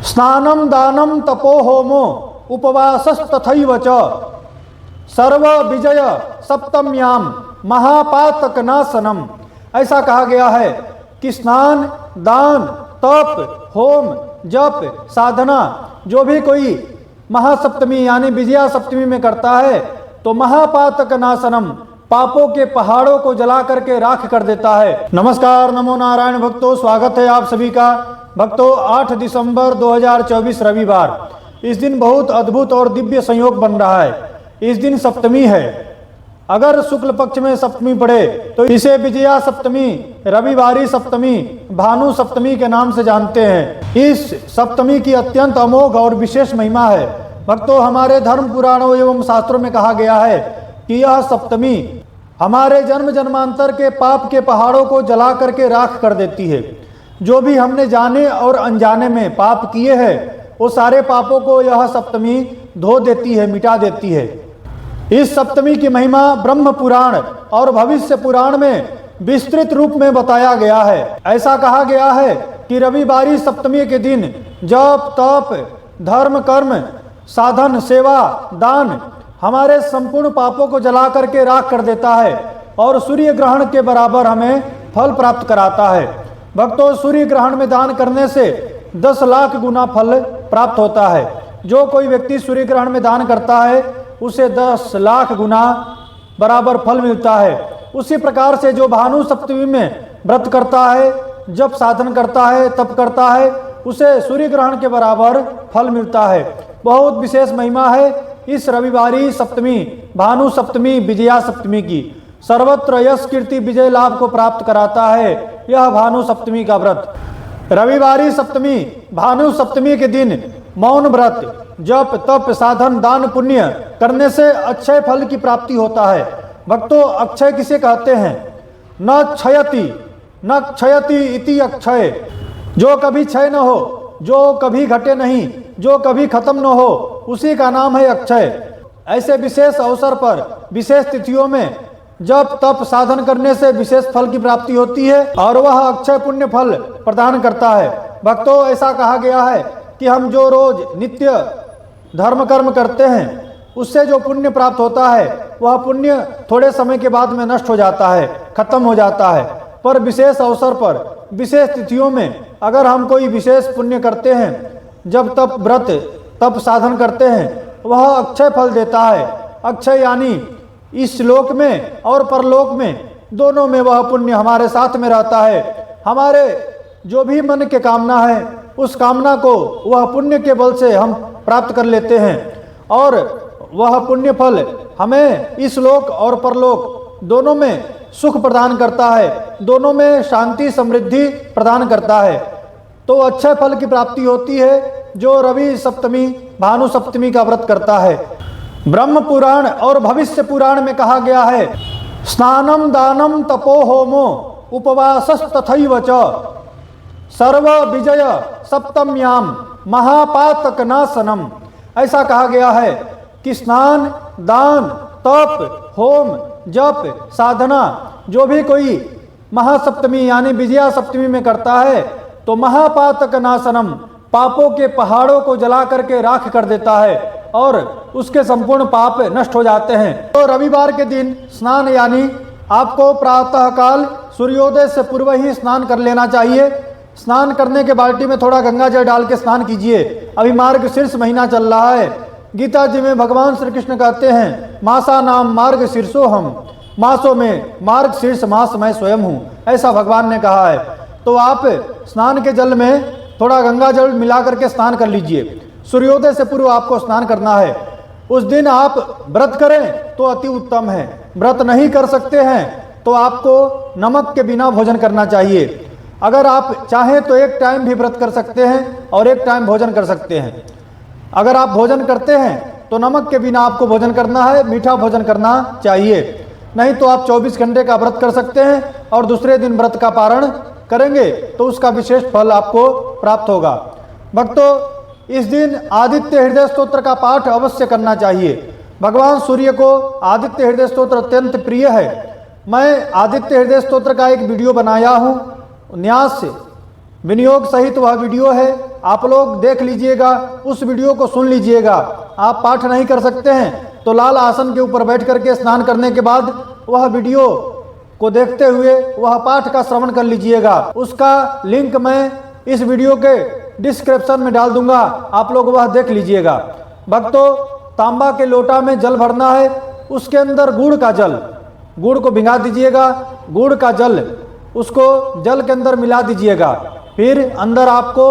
स्नानं दानं तपो होमो उपवासस्तथैव च सर्व विजय सप्तम्याम महापातकनाशनम। ऐसा कहा गया है कि स्नान, दान, तप, होम, जप, साधना जो भी कोई महासप्तमी यानी विजया सप्तमी में करता है तो महापातकनाशनम, पापों के पहाड़ों को जला करके राख कर देता है। नमस्कार, नमो नारायण भक्तों, स्वागत है आप सभी का। भक्तों, 8 दिसंबर 2024 रविवार, इस दिन बहुत अद्भुत और दिव्य संयोग बन रहा है। इस दिन सप्तमी है। अगर शुक्ल पक्ष में सप्तमी पड़े तो इसे विजया सप्तमी, रविवारी सप्तमी, भानु सप्तमी के नाम से जानते हैं। इस सप्तमी की अत्यंत अमोघ और विशेष महिमा है। भक्तों, हमारे धर्म पुराणों एवं शास्त्रों में कहा गया है कि यह सप्तमी हमारे जन्म जन्मांतर के पाप के पहाड़ों को जला करके राख कर देती है। जो भी हमने जाने और अनजाने में पाप किए हैं वो सारे पापों को यह सप्तमी धो देती है, मिटा देती है। इस सप्तमी की महिमा ब्रह्म पुराण और भविष्य पुराण में विस्तृत रूप में बताया गया है। ऐसा कहा गया है कि रविवारी सप्तमी के दिन जप, तप, धर्म, कर्म, साधन, सेवा, दान हमारे संपूर्ण पापों को जला करके राख कर देता है और सूर्य ग्रहण के बराबर हमें फल प्राप्त कराता है। भक्तों, सूर्य ग्रहण में दान करने से 10 लाख गुना फल प्राप्त होता है। जो कोई व्यक्ति सूर्य ग्रहण में दान करता है उसे 10 लाख गुना बराबर फल मिलता है। उसी प्रकार से जो भानु सप्तमी में व्रत करता है, जब साधन करता है, तप करता है, उसे सूर्य ग्रहण के बराबर फल मिलता है। बहुत विशेष महिमा है इस रविवारी सप्तमी, भानु सप्तमी, विजया सप्तमी की। सर्वत्र यश, कीर्ति, विजय लाभ को प्राप्त कराता है यह भानु सप्तमी का व्रत। रविवारी सप्तमी, भानु सप्तमी के दिन मौन व्रत, जप, तप, साधन, दान, पुण्य करने से अक्षय फल की प्राप्ति होता है। भक्तों, अक्षय किसे कहते हैं? न क्षयति इति अक्षय, जो कभी क्षय न हो, जो कभी घटे नहीं, जो कभी खत्म न हो, उसी का नाम है अक्षय। ऐसे विशेष अवसर पर, विशेष तिथियों में जप, तप, साधन करने से विशेष फल की प्राप्ति होती है और वह अक्षय पुण्य फल प्रदान करता है। भक्तों, ऐसा कहा गया है कि हम जो रोज नित्य धर्म कर्म करते हैं उससे जो पुण्य प्राप्त होता है वह पुण्य थोड़े समय के बाद में नष्ट हो जाता है, खत्म हो जाता है। पर विशेष अवसर पर, विशेष तिथियों में अगर हम कोई विशेष पुण्य करते हैं, जब तप, व्रत, तप, साधन करते हैं, वह अक्षय फल देता है। अक्षय यानी इस लोक में और परलोक में दोनों में वह पुण्य हमारे साथ में रहता है। हमारे जो भी मन के कामना है उस कामना को वह पुण्य के बल से हम प्राप्त कर लेते हैं और वह पुण्य फल हमें इस लोक और परलोक दोनों में सुख प्रदान करता है, दोनों में शांति, समृद्धि प्रदान करता है। तो अक्षय फल की प्राप्ति होती है जो रवि सप्तमी, भानु सप्तमी का व्रत करता है। ब्रह्म पुराण और भविष्य पुराण में कहा गया है, स्नानं दानं तपो होमो उपवासस्तथैव च सर्व विजय सप्तम्याम महापातकनाशनम। ऐसा कहा गया है कि स्नान, दान, तप, होम, जप, साधना जो भी कोई महासप्तमी यानी विजया सप्तमी में करता है तो महापातकनाशनम, पापों के पहाड़ों को जला करके राख कर देता है और उसके संपूर्ण पाप नष्ट हो जाते हैं। तो रविवार के दिन स्नान यानी आपको प्रातःकाल सूर्योदय से पूर्व ही स्नान कर लेना चाहिए। स्नान करने के बाल्टी में थोड़ा गंगा जल डाल के स्नान कीजिए। अभी मार्गशीर्ष महीना चल रहा है। गीता जी में भगवान श्री कृष्ण कहते हैं, मासा नाम मार्ग शीर्षो हम, मासों में मार्ग शीर्ष मास मैं स्वयं हूँ, ऐसा भगवान ने कहा है। तो आप स्नान के जल में थोड़ा गंगा जल मिला करके स्नान कर लीजिए। सूर्योदय से पूर्व आपको स्नान करना है। उस दिन आप व्रत करें तो अति उत्तम है। व्रत नहीं कर सकते हैं तो आपको नमक के बिना भोजन करना चाहिए। अगर आप चाहें तो एक टाइम भी व्रत कर सकते हैं और एक टाइम भोजन कर सकते हैं। अगर आप भोजन करते हैं तो नमक के बिना आपको भोजन करना है, मीठा भोजन करना चाहिए। नहीं तो आप 24 घंटे का व्रत कर सकते हैं और दूसरे दिन व्रत का पारण करेंगे तो उसका विशेष फल आपको प्राप्त होगा। भक्तों, इस दिन आदित्य हृदय स्तोत्र का पाठ अवश्य करना चाहिए। भगवान सूर्य को आदित्य हृदय स्तोत्र अत्यंत प्रिय है। मैं आदित्य हृदय स्तोत्र का एक वीडियो बनाया हूँ, न्यास विनियोग सहित वह वीडियो है, आप लोग देख लीजिएगा, उस वीडियो को सुन लीजिएगा। आप पाठ नहीं कर सकते हैं तो लाल आसन के ऊपर बैठ करके स्नान करने के बाद वह वीडियो को देखते हुए वह पाठ का श्रवण कर लीजिएगा। उसका लिंक मैं इस वीडियो के डिस्क्रिप्शन में डाल दूंगा, आप लोग वह देख लीजिएगा। भक्तों, तांबा के लोटा में जल भरना है, उसके अंदर गुड़ का जल, गुड़ को भिंगा दीजिएगा, गुड़ का जल उसको जल के अंदर मिला दीजिएगा। फिर अंदर आपको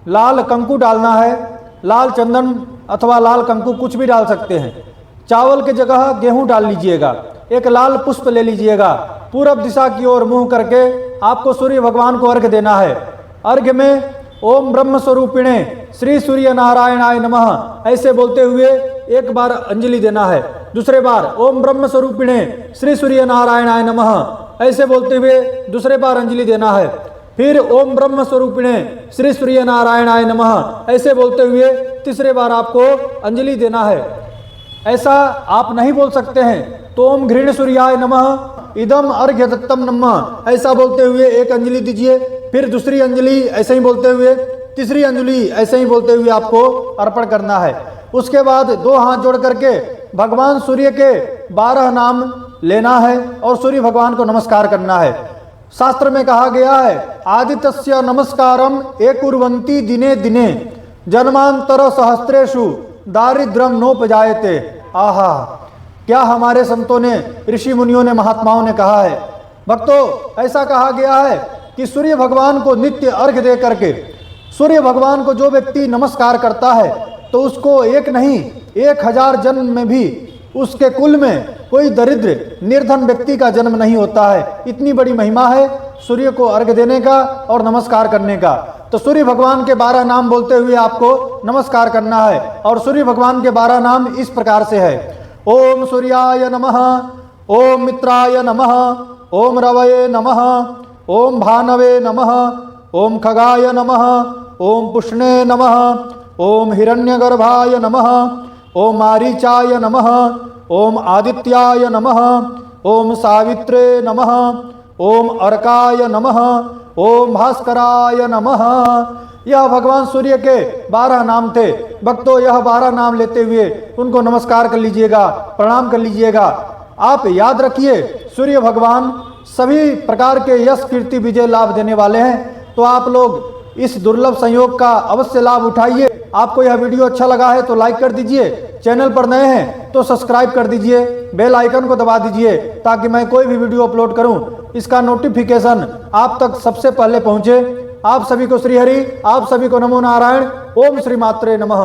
लाल कंकु डालना है, लाल चंदन अथवा लाल कंकु कुछ भी डाल सकते हैं। चावल की जगह गेहूं डाल लीजिएगा, एक लाल पुष्प ले लीजिएगा, पूरब दिशा की ओर मुंह करके आपको सूर्य भगवान को अर्घ्य देना है। अर्घ्य में ओम ब्रह्म स्वरूपिणे श्री सूर्य नारायणाय नमः ऐसे बोलते हुए एक बार अंजलि देना है। दूसरे बार ओम ब्रह्म स्वरूपिणे श्री सूर्य नारायणाय नमः ऐसे बोलते हुए दूसरे बार अंजलि देना है। फिर ओम ब्रह्म स्वरूपिणे श्री सूर्य नारायणाय नमः ऐसे बोलते हुए तीसरे बार आपको अंजलि देना है। ऐसा आप नहीं बोल सकते हैं तो ओम घृण सूर्याय नमः इदम अर्घ्य दत्तम नमः ऐसा बोलते हुए एक अंजलि दीजिए। फिर दूसरी अंजलि ऐसे ही बोलते हुए, तीसरी अंजलि ऐसे ही बोलते हुए आपको अर्पण करना है। उसके बाद दो हाथ जोड़ करके भगवान सूर्य के 12 नाम लेना है और सूर्य भगवान को नमस्कार करना है। शास्त्र में कहा गया है आदित्यस्य नमस्कारम एकुर्वन्ति दिने दिने जन्मांतर सहस्त्रेषु दारिद्र्यम नोपजायते। आहा, क्या हमारे संतों ने, ऋषि मुनियों ने, महात्माओं ने कहा है। भक्तों, ऐसा कहा गया है कि सूर्य भगवान को नित्य अर्घ्य दे करके सूर्य भगवान को जो व्यक्ति नमस्कार करता है तो उसको एक नहीं 1000 जन्म में भी उसके कुल में कोई दरिद्र निर्धन व्यक्ति का जन्म नहीं होता है। इतनी बड़ी महिमा है सूर्य को अर्घ्य देने का और नमस्कार करने का। तो सूर्य भगवान के 12 नाम बोलते हुए आपको नमस्कार करना है। और सूर्य भगवान के 12 नाम इस प्रकार से है। ओम सूर्याय नमः, ओम मित्राय नमः, ओम रवये नमः, ओम भानवे नमः, ओम खगाय नमः, ओम पुष्णे नमः, ओम हिरण्यगर्भाय नमः, ओम मारीचाय नमः, ओम आदित्याय नमः, ओम सावित्रे नमः, ओम अर्काय नमः, ओम भास्कराय नमः। यह भगवान सूर्य के 12 नाम थे। भक्तों, यह 12 नाम लेते हुए उनको नमस्कार कर लीजिएगा, प्रणाम कर लीजिएगा। आप याद रखिए, सूर्य भगवान सभी प्रकार के यश कीर्ति विजय लाभ देने वाले हैं। तो आप लोग इस दुर्लभ संयोग का अवश्य लाभ उठाइए। आपको यह वीडियो अच्छा लगा है तो लाइक कर दीजिए, चैनल पर नए हैं तो सब्सक्राइब कर दीजिए, बेल आइकन को दबा दीजिए ताकि मैं कोई भी वीडियो अपलोड करूं इसका नोटिफिकेशन आप तक सबसे पहले पहुंचे। आप सभी को श्री हरि, आप सभी को नमो नारायण। ओम श्री मात्रे नमः।